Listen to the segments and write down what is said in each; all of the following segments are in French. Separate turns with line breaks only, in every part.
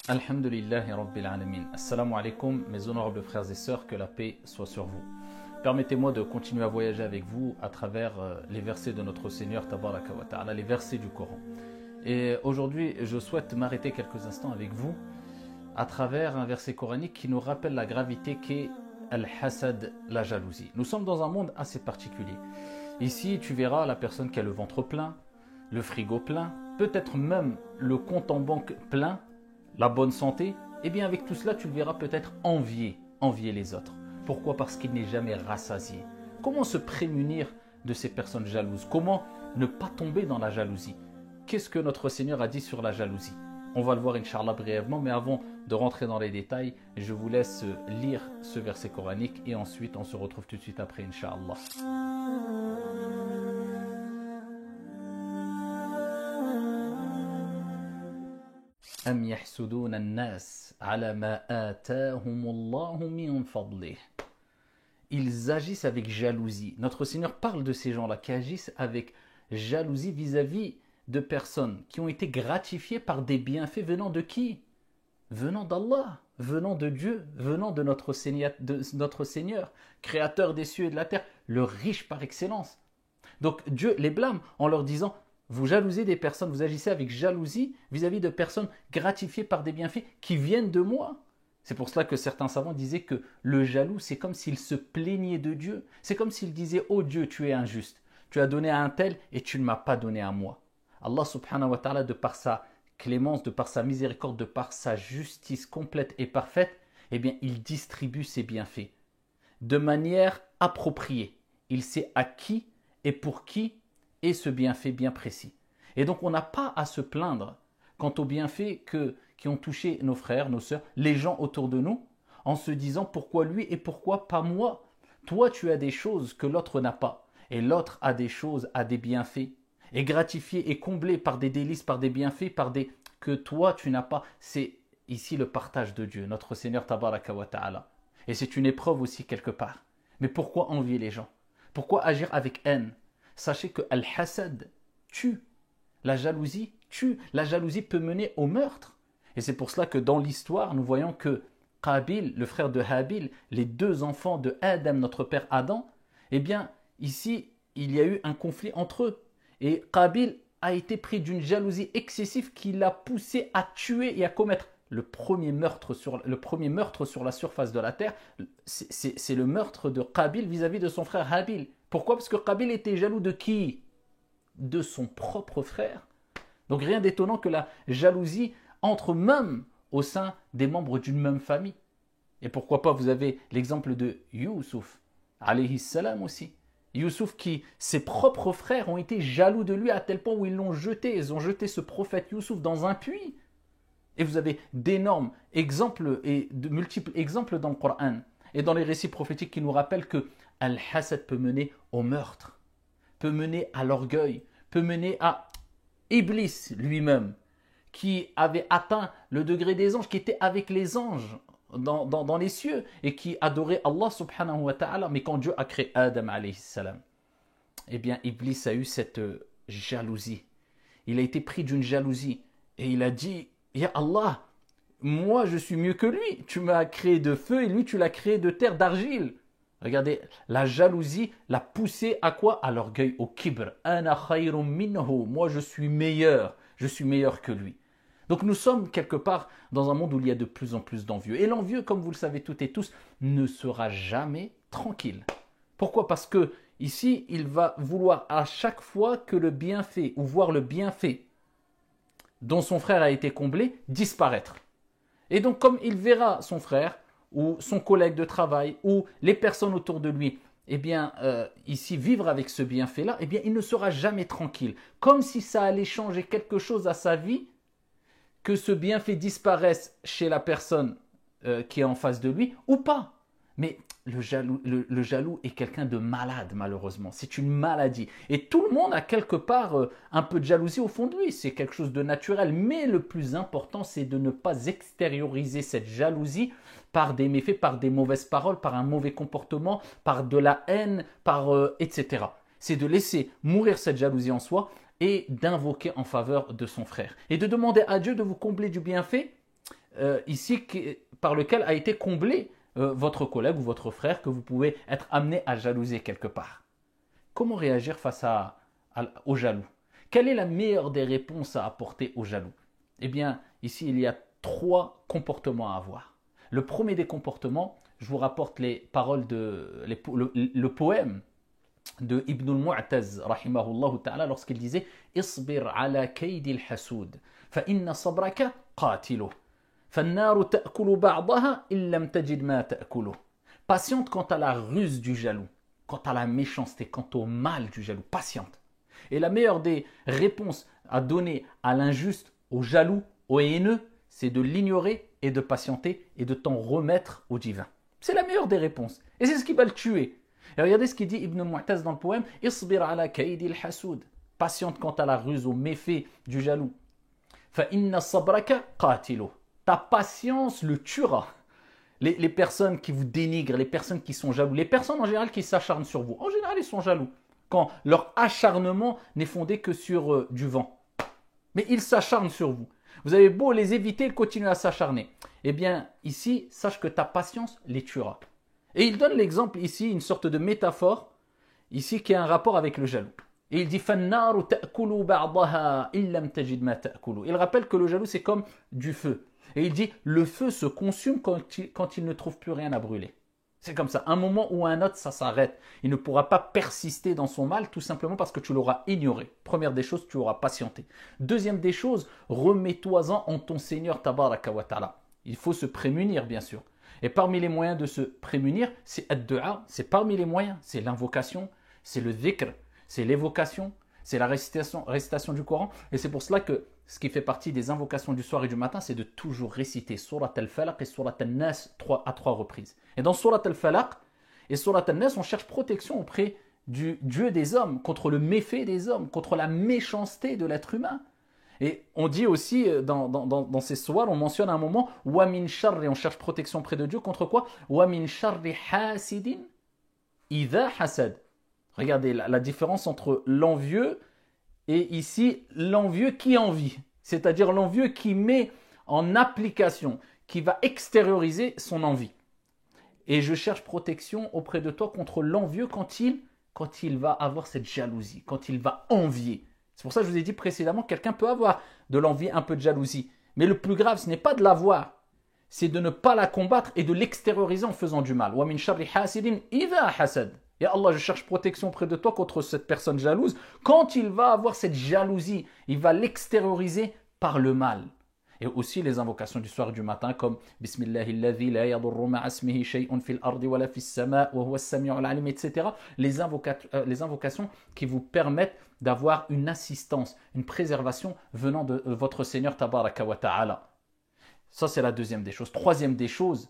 Alhamdulillahi Rabbil Alamin. Assalamu alaikum, mes honorables frères et sœurs, que la paix soit sur vous. Permettez-moi de continuer à voyager avec vous à travers les versets de notre Seigneur Tabaraka wa Ta'ala, les versets du Coran. Et aujourd'hui, je souhaite m'arrêter quelques instants avec vous à travers un verset coranique qui nous rappelle la gravité qu'est Al-Hasad, la jalousie. Nous sommes dans un monde assez particulier. Ici, tu verras la personne qui a le ventre plein, le frigo plein, peut-être même le compte en banque plein, la bonne santé, et bien avec tout cela, tu le verras peut-être envier les autres. Pourquoi? Parce qu'il n'est jamais rassasié. Comment se prémunir de ces personnes jalouses? Comment ne pas tomber dans la jalousie? Qu'est-ce que notre Seigneur a dit sur la jalousie? On va le voir, Inch'Allah, brièvement, mais avant de rentrer dans les détails, je vous laisse lire ce verset coranique et ensuite on se retrouve tout de suite après, Inch'Allah. أم يحسدون الناس على ما آتاهم الله من فضله. Ils agissent avec jalousie. Notre Seigneur parle de ces gens-là qui agissent avec jalousie vis-à-vis de personnes qui ont été gratifiées par des bienfaits venant de qui? Venant d'Allah, venant de Dieu, venant de notre Seigneur, créateur des cieux et de la terre, le riche par excellence. Donc Dieu les blâme en leur disant: vous jalousez des personnes, vous agissez avec jalousie vis-à-vis de personnes gratifiées par des bienfaits qui viennent de moi. C'est pour cela que certains savants disaient que le jaloux, c'est comme s'il se plaignait de Dieu. C'est comme s'il disait: oh Dieu, tu es injuste. Tu as donné à un tel et tu ne m'as pas donné à moi. Allah subhanahu wa ta'ala, de par sa clémence, de par sa miséricorde, de par sa justice complète et parfaite, eh bien, il distribue ses bienfaits de manière appropriée. Il sait à qui et pour qui est ce bienfait bien précis. Et donc, on n'a pas à se plaindre quant aux bienfaits qui ont touché nos frères, nos sœurs, les gens autour de nous, en se disant: pourquoi lui et pourquoi pas moi? Toi, tu as des choses que l'autre n'a pas, et l'autre a des choses, a des bienfaits, est gratifié et comblé par des délices, par des bienfaits, que toi, tu n'as pas. C'est ici le partage de Dieu, notre Seigneur Tabaraka wa Ta'ala. Et c'est une épreuve aussi quelque part. Mais pourquoi envier les gens? Pourquoi agir avec haine? Sachez que Al-Hasad tue. La jalousie tue. La jalousie peut mener au meurtre. Et c'est pour cela que dans l'histoire, nous voyons que Qabil, le frère de Habil, les deux enfants de Adam, notre père Adam, eh bien, ici, il y a eu un conflit entre eux. Et Qabil a été pris d'une jalousie excessive qui l'a poussé à tuer et à commettre le premier meurtre sur la surface de la terre. C'est le meurtre de Qabil vis-à-vis de son frère Habil. Pourquoi? Parce que Qabil était jaloux de qui? De son propre frère. Donc rien d'étonnant que la jalousie entre même au sein des membres d'une même famille. Et pourquoi pas, vous avez l'exemple de Youssouf, alayhi salam aussi. Youssouf qui, ses propres frères ont été jaloux de lui à tel point où ils l'ont jeté. Ils ont jeté ce prophète Youssouf dans un puits. Et vous avez d'énormes exemples et de multiples exemples dans le Coran et dans les récits prophétiques qui nous rappellent que Al-Hasad peut mener au meurtre, peut mener à l'orgueil, peut mener à Iblis lui-même, qui avait atteint le degré des anges, qui était avec les anges dans les cieux et qui adorait Allah subhanahu wa ta'ala. Mais quand Dieu a créé Adam alayhi salam, eh bien Iblis a eu cette jalousie. Il a été pris d'une jalousie et il a dit: Ya Allah, moi je suis mieux que lui. Tu m'as créé de feu et lui tu l'as créé de terre, d'argile. Regardez, la jalousie l'a poussé à quoi? À l'orgueil, au kibr. Ana khayrun minhu. Moi je suis meilleur que lui. Donc nous sommes quelque part dans un monde où il y a de plus en plus d'envieux. Et l'envieux, comme vous le savez toutes et tous, ne sera jamais tranquille. Pourquoi? Parce que ici, il va vouloir à chaque fois que le bienfait, ou voir le bienfait dont son frère a été comblé, disparaître. Et donc comme il verra son frère, ou son collègue de travail, ou les personnes autour de lui, eh bien, ici, vivre avec ce bienfait-là, eh bien, il ne sera jamais tranquille. Comme si ça allait changer quelque chose à sa vie, que ce bienfait disparaisse chez la personne qui est en face de lui, ou pas. Mais le jaloux est quelqu'un de malade, malheureusement. C'est une maladie. Et tout le monde a quelque part un peu de jalousie au fond de lui. C'est quelque chose de naturel. Mais le plus important, c'est de ne pas extérioriser cette jalousie par des méfaits, par des mauvaises paroles, par un mauvais comportement, par de la haine, etc. C'est de laisser mourir cette jalousie en soi et d'invoquer en faveur de son frère. Et de demander à Dieu de vous combler du bienfait ici par lequel a été comblé votre collègue ou votre frère que vous pouvez être amené à jalouser quelque part. Comment réagir face au jaloux? Quelle est la meilleure des réponses à apporter au jaloux? Eh bien, ici, il y a 3 comportements à avoir. Le premier des comportements, je vous rapporte les paroles le poème de Ibn al-Mu'taz, rahimahullah ta'ala, lorsqu'il disait « Isbir ala kaydil hasoud, fa inna sabraka qatiluh, fa naru ta'kulu ba'daha illam tajid ma ta'kuluh » Patiente quant à la ruse du jaloux, quant à la méchanceté, quant au mal du jaloux, patiente. Et la meilleure des réponses à donner à l'injuste, au jaloux, au haineux, c'est de l'ignorer et de patienter et de t'en remettre au divin. C'est la meilleure des réponses. Et c'est ce qui va le tuer. Et regardez ce qu'il dit Ibn Mu'taz dans le poème « Isbir ala kaydil hasoud » Patiente quant à la ruse, au méfait du jaloux. « Fa inna sabraka qatiluh » Ta patience le tuera. Les personnes qui vous dénigrent, les personnes qui sont jaloux, les personnes en général qui s'acharnent sur vous, en général ils sont jaloux. Quand leur acharnement n'est fondé que sur du vent. Mais ils s'acharnent sur vous. Vous avez beau les éviter, ils continuent à s'acharner. Eh bien, ici, sache que ta patience les tuera. Et il donne l'exemple ici, une sorte de métaphore, ici qui a un rapport avec le jaloux. Et il dit « Fannaru ta'kulu ba'daha illam tajid ma ta'kulu » Il rappelle que le jaloux, c'est comme du feu. Et il dit « Le feu se consume quand il ne trouve plus rien à brûler ». C'est comme ça. Un moment ou un autre, ça s'arrête. Il ne pourra pas persister dans son mal tout simplement parce que tu l'auras ignoré. Première des choses, tu auras patienté. Deuxième des choses, remets-toi-en en ton Seigneur Tabaraka wa Ta'ala. Il faut se prémunir, bien sûr. Et parmi les moyens de se prémunir, c'est ad-du'a, c'est parmi les moyens. C'est l'invocation, c'est le dhikr, c'est l'évocation, c'est la récitation du Coran. Et c'est pour cela que ce qui fait partie des invocations du soir et du matin, c'est de toujours réciter Surat al-Falaq et Surat al-Nas à 3 reprises. Et dans Surat al-Falaq et Surat al-Nas, on cherche protection auprès du Dieu des hommes, contre le méfait des hommes, contre la méchanceté de l'être humain. Et on dit aussi, dans ces soirs, on mentionne à un moment, « Wa min sharri » on cherche protection auprès de Dieu, contre quoi? « Wa min sharri hasidin idha hasad » Regardez la différence entre l'envieux et ici l'envieux qui envie. C'est-à-dire l'envieux qui met en application, qui va extérioriser son envie. Et je cherche protection auprès de toi contre l'envieux quand il va avoir cette jalousie, quand il va envier. C'est pour ça que je vous ai dit précédemment, quelqu'un peut avoir de l'envie, un peu de jalousie. Mais le plus grave, ce n'est pas de l'avoir, c'est de ne pas la combattre et de l'extérioriser en faisant du mal. Wa min sharri hasidin idha hasad. Et Allah, je cherche protection près de toi contre cette personne jalouse. Quand il va avoir cette jalousie, il va l'extérioriser par le mal. Et aussi les invocations du soir et du matin comme Bismillahilladhi la yadurru ma'asmihi shay'un fil ardi wa la fis sama' wa huwa as-sami'ul alim, etc. Les invocations qui vous permettent d'avoir une assistance, une préservation venant de votre Seigneur Tabaraka wa Ta'ala. Ça, c'est la deuxième des choses. Troisième des choses,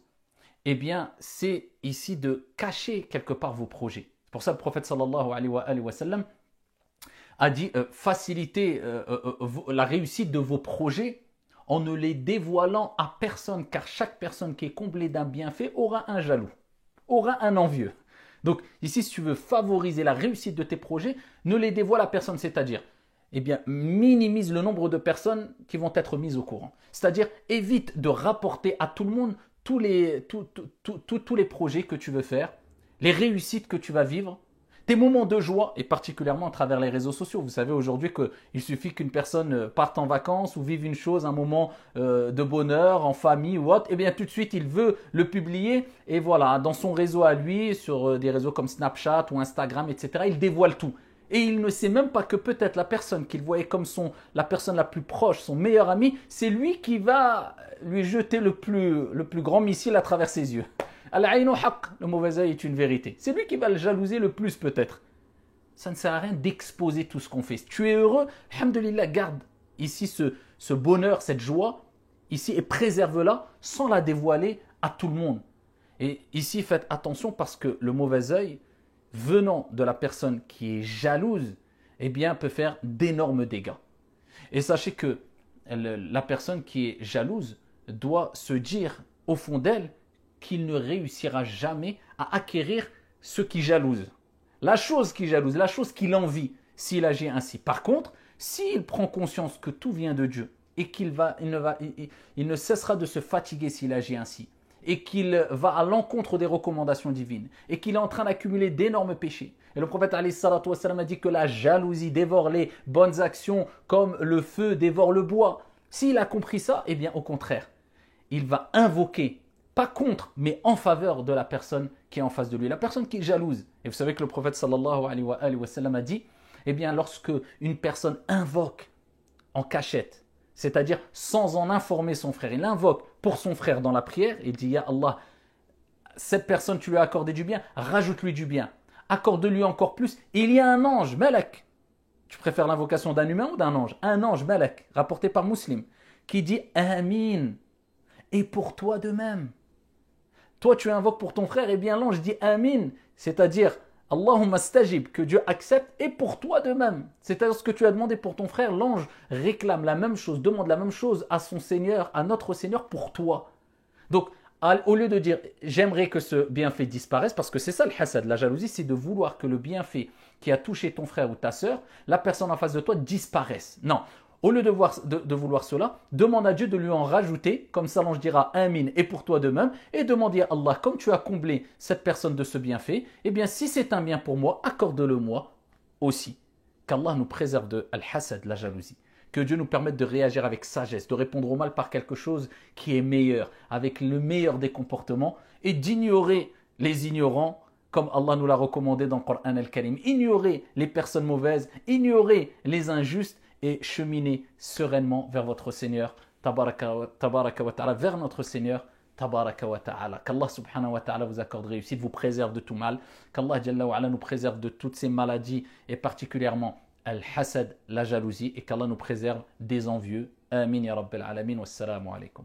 eh bien, c'est ici de cacher quelque part vos projets. C'est pour ça que le prophète sallallahu alayhi wa sallam a dit facilitez la réussite de vos projets en ne les dévoilant à personne, car chaque personne qui est comblée d'un bienfait aura un jaloux, aura un envieux. Donc ici, si tu veux favoriser la réussite de tes projets, ne les dévoile à personne, c'est-à-dire, eh bien, minimise le nombre de personnes qui vont être mises au courant. C'est-à-dire, évite de rapporter à tout le monde tous les projets que tu veux faire, les réussites que tu vas vivre, tes moments de joie, et particulièrement à travers les réseaux sociaux. Vous savez aujourd'hui qu'il suffit qu'une personne parte en vacances ou vive une chose, un moment de bonheur, en famille ou autre, et bien tout de suite il veut le publier, et voilà, dans son réseau à lui, sur des réseaux comme Snapchat ou Instagram, etc., il dévoile tout. Et il ne sait même pas que peut-être la personne qu'il voyait comme la personne la plus proche, son meilleur ami, c'est lui qui va lui jeter le plus grand missile à travers ses yeux. Al-aïnu haqq, le mauvais œil est une vérité. C'est lui qui va le jalouser le plus peut-être. Ça ne sert à rien d'exposer tout ce qu'on fait. Si tu es heureux, alhamdulillah, garde ici ce bonheur, cette joie, ici, et préserve-la sans la dévoiler à tout le monde. Et ici, faites attention parce que le mauvais œil, venant de la personne qui est jalouse, eh bien, peut faire d'énormes dégâts. Et sachez que la personne qui est jalouse doit se dire au fond d'elle qu'il ne réussira jamais à acquérir ce qui jalouse. La chose qui jalouse, la chose qu'il envie, s'il agit ainsi. Par contre, s'il prend conscience que tout vient de Dieu, et il ne cessera de se fatiguer s'il agit ainsi, et qu'il va à l'encontre des recommandations divines, et qu'il est en train d'accumuler d'énormes péchés. Et le prophète alayhi salatu wassalam a dit que la jalousie dévore les bonnes actions comme le feu dévore le bois. S'il a compris ça, eh bien au contraire, il va invoquer, pas contre, mais en faveur de la personne qui est en face de lui, la personne qui est jalouse. Et vous savez que le prophète sallallahu alayhi wa sallam a dit, eh bien lorsque une personne invoque en cachette, c'est-à-dire sans en informer son frère, il invoque pour son frère dans la prière, il dit, ya Allah, cette personne tu lui as accordé du bien, rajoute-lui du bien, accorde-lui encore plus. Il y a un ange, Malak, tu préfères l'invocation d'un humain ou d'un ange? Un ange, Malak, rapporté par Muslim, qui dit Amin, et pour toi de même. Toi tu invoques pour ton frère, et bien l'ange dit Amin, c'est-à-dire Allahumma stajib, que Dieu accepte, et pour toi de même. C'est-à-dire ce que tu as demandé pour ton frère, l'ange réclame la même chose, demande la même chose à son Seigneur, à notre Seigneur pour toi. Donc, au lieu de dire j'aimerais que ce bienfait disparaisse, parce que c'est ça le hasad, la jalousie, c'est de vouloir que le bienfait qui a touché ton frère ou ta sœur, la personne en face de toi disparaisse. Non. Au lieu de vouloir cela, demande à Dieu de lui en rajouter, comme ça l'ange dira Amin et pour toi de même, et demande à Allah, comme tu as comblé cette personne de ce bienfait, eh bien si c'est un bien pour moi, accorde-le-moi aussi. Qu'Allah nous préserve de al-hasad, la jalousie. Que Dieu nous permette de réagir avec sagesse, de répondre au mal par quelque chose qui est meilleur, avec le meilleur des comportements, et d'ignorer les ignorants, comme Allah nous l'a recommandé dans le Coran al-Karim. Ignorer les personnes mauvaises, ignorer les injustes, et cheminer sereinement vers votre Seigneur, tabaraka wa ta'ala, vers notre Seigneur, tabaraka wa ta'ala. Qu'Allah subhanahu wa ta'ala vous accorde réussite, vous préserve de tout mal, qu'Allah jalla wa ala nous préserve de toutes ces maladies, et particulièrement al-hasad, la jalousie, et qu'Allah nous préserve des envieux. Amin ya rabbil alamin, wassalamu alaikum.